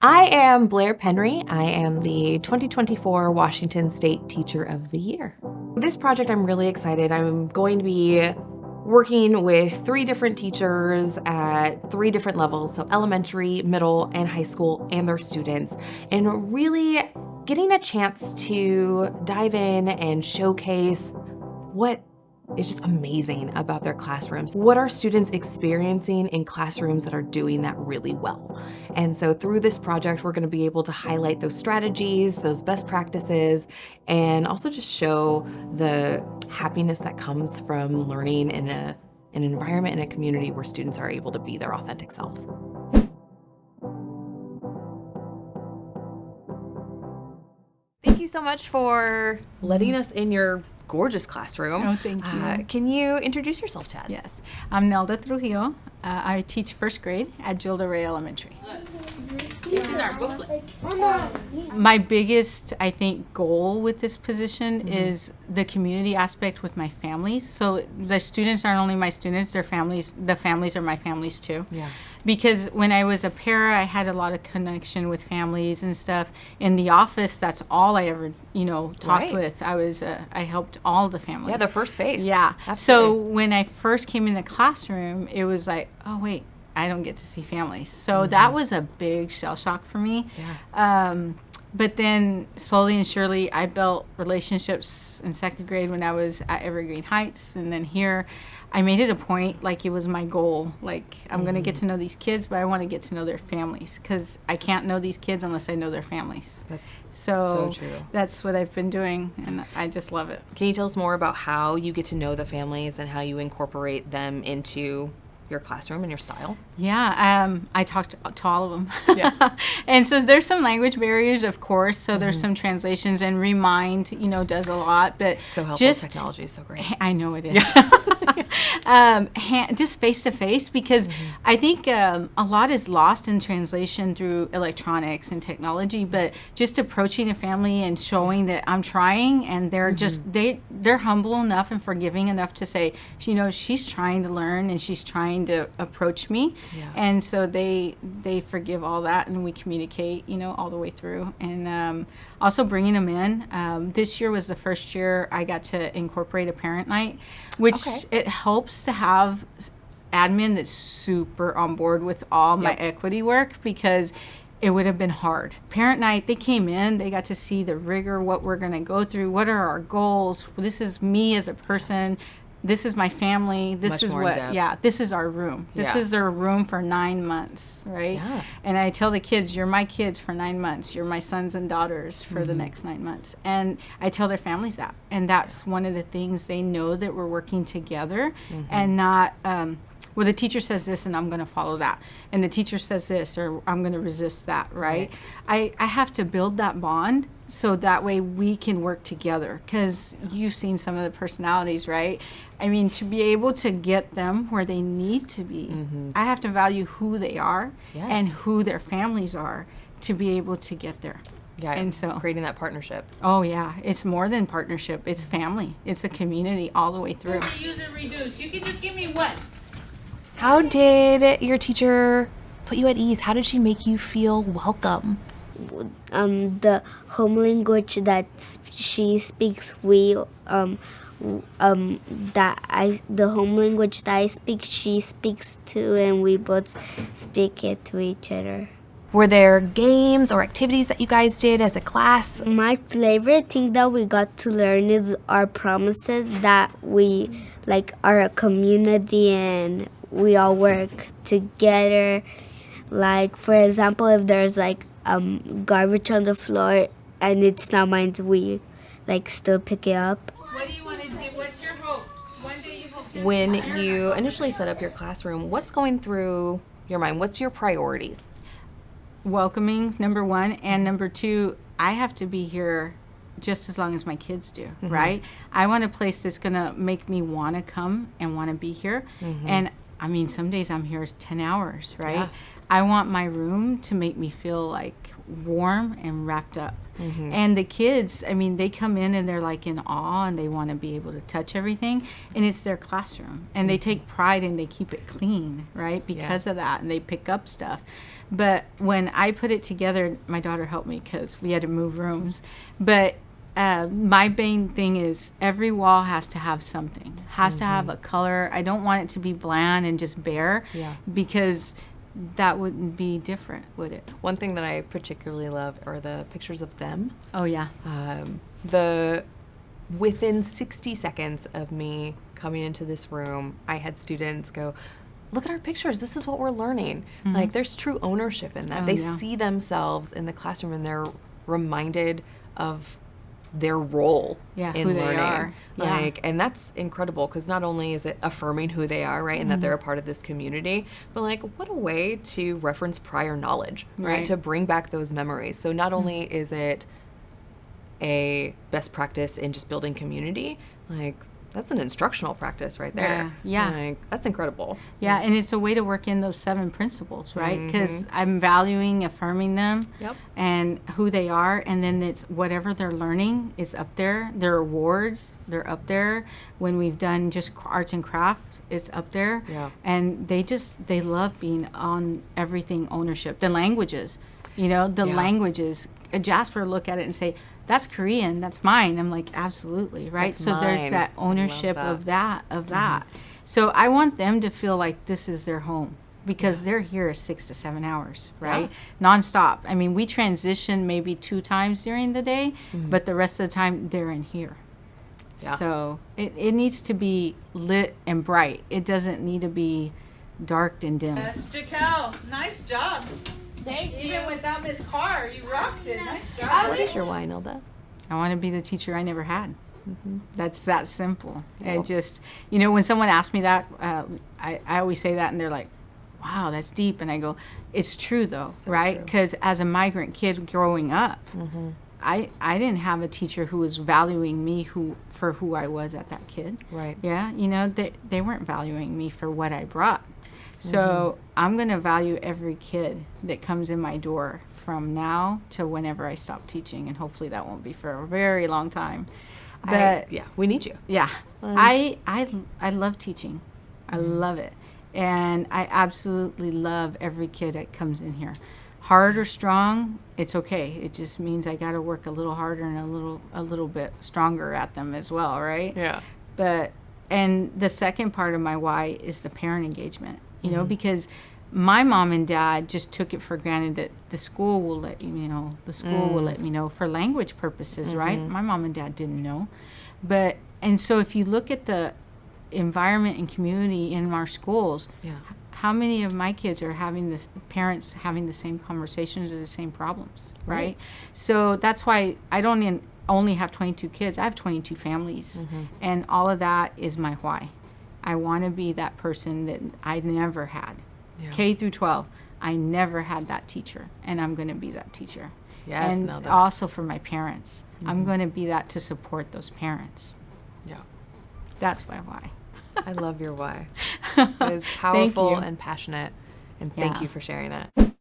I am Blaire Penry. I am the 2024 Washington State Teacher of the Year. This project, I'm really excited. I'm going to be working with 3 different teachers at 3 different levels, so elementary, middle, and high school, and their students, and really getting a chance to dive in and showcase what is just amazing about their classrooms. What are students experiencing in classrooms that are doing that really well? And so through this project, we're gonna be able to highlight those strategies, those best practices, and also just show the happiness that comes from learning in an environment, in a community where students are able to be their authentic selves. Thank you so much for letting us in your gorgeous classroom. Oh, thank you. Can you introduce yourself, Chad? Yes, I'm Nelda Trujillo. I teach first grade at Gildo Elementary. He's in our booklet. My biggest, I think, goal with this position is the community aspect with my families. So the students aren't only my students, their families, the families are my families too. Yeah. Because when I was a para, I had a lot of connection with families and stuff. In the office, that's all I ever, talked Right. with. I helped all the families. Yeah, the first face. Yeah. So Absolutely. when I first came in the classroom, it was like, oh, wait, I don't get to see families. So that was a big shell shock for me. Yeah. But then slowly and surely, I built relationships in second grade when I was at Evergreen Heights. And then here, I made it a point, like it was my goal. Like, I'm going to get to know these kids, but I want to get to know their families. Because I can't know these kids unless I know their families. That's So so true. that's what I've been doing, and I just love it. Can you tell us more about how you get to know the families and how you incorporate them into your classroom and your style? Yeah, I talked to all of them. Yeah. And so there's some language barriers, of course. So there's some translations, and Remind, does a lot. But So helpful. just Technology is so great. I know it is. Just face to face, because I think a lot is lost in translation through electronics and technology. But just approaching a family and showing that I'm trying, and they're just they're humble enough and forgiving enough to say, she's trying to learn and she's trying to approach me. Yeah. And so they forgive all that, and we communicate, all the way through. And also bringing them in. This year was the first year I got to incorporate a parent night, which it helps to have admin that's super on board with all my equity work, because it would have been hard. Parent night, they came in, they got to see the rigor, what we're going to go through, what are our goals. This is me as a person. This is my family. This Much is more in depth. this is our room. This is our room for 9 months, right? Yeah. And I tell the kids, you're my kids for 9 months. You're my sons and daughters for the next 9 months. And I tell their families that. And that's one of the things, they know that we're working together and not, well, the teacher says this and I'm going to follow that. And the teacher says this, or I'm going to resist that, right? I have to build that bond so that way we can work together, because you've seen some of the personalities, right? I mean, to be able to get them where they need to be, I have to value who they are and who their families are to be able to get there. Yeah. And so creating that partnership. Oh yeah, it's more than partnership. It's family. It's a community all the way through. Use and reduce. You can just give me one. How did your teacher put you at ease? How did she make you feel welcome? The home language that she speaks, the home language that I speak, she speaks too, and we both speak it to each other. Were there games or activities that you guys did as a class? My favorite thing that we got to learn is our promises, that we are a community and we all work together. Like, for example, if there's garbage on the floor and it's not mine, we still pick it up. What do you want to do? What's your hope? One day you hope to... When you initially set up your classroom, what's going through your mind? What's your priorities? Welcoming, number one, and number two, I have to be here just as long as my kids do, right? I want a place that's going to make me want to come and want to be here. And I mean, some days I'm here 10 hours, right? Yeah. I want my room to make me feel like warm and wrapped up. Mm-hmm. And the kids, I mean, they come in and they're like in awe and they want to be able to touch everything. And it's their classroom. And they take pride and they keep it clean, right? Because of that. And they pick up stuff. But when I put it together, my daughter helped me because we had to move rooms. But my main thing is every wall has to have something, has to have a color. I don't want it to be bland and just bare because that wouldn't be different, would it? One thing that I particularly love are the pictures of them. Oh, yeah. Within 60 seconds of me coming into this room, I had students go, look at our pictures. This is what we're learning. Like, there's true ownership in that. They see themselves in the classroom and they're reminded of their role in who they learning. are. Like, and that's incredible because not only is it affirming who they are, right, and that they're a part of this community, but like, what a way to reference prior knowledge, right? To bring back those memories. So not only is it a best practice in just building community, like, that's an instructional practice right there. Yeah. Like, that's incredible. Yeah, and it's a way to work in those 7 principles, right? Because I'm valuing, affirming them and who they are, and then it's whatever they're learning is up there. Their awards, they're up there. When we've done just arts and crafts, it's up there. Yeah. And they love being on everything ownership. The languages, languages. Jasper look at it and say, that's Korean, that's mine. I'm like, absolutely, right? That's so there's mine. that ownership of that. So I want them to feel like this is their home because they're here 6 to 7 hours, right? Nonstop. I mean, we transition maybe 2 times during the day, but the rest of the time they're in here. Yeah. So it needs to be lit and bright. It doesn't need to be dark and dim. Yes, Jaquel, nice job. Thank you. Even without Miss Carr, you rocked it. Nice job. What is your why, Nilda? I want to be the teacher I never had. That's that simple. And just, when someone asks me that, I always say that and they're like, wow, that's deep. And I go, it's true though, right? Because as a migrant kid growing up, I didn't have a teacher who was valuing me for who I was at that kid. Right. Yeah, they weren't valuing me for what I brought. So I'm going to value every kid that comes in my door from now to whenever I stop teaching, and hopefully that won't be for a very long time. But we need you. yeah, I love teaching. I love it, and I absolutely love every kid that comes in here. Hard or strong, it's okay. It just means I got to work a little harder and a little bit stronger at them as well, right? Yeah. And the second part of my why is the parent engagement. Because my mom and dad just took it for granted that the school will let will let me know for language purposes, right? My mom and dad didn't know. And so if you look at the environment and community in our schools, how many of my kids are parents having the same conversations or the same problems, right? So that's why I don't only have 22 kids. I have 22 families. And all of that is my why. I want to be that person that I never had. K through 12, I never had that teacher, and I'm going to be that teacher. Yes, and also for my parents. I'm going to be that to support those parents. Yeah. That's my why. I love your why. It is powerful you. and passionate, and thank you for sharing it.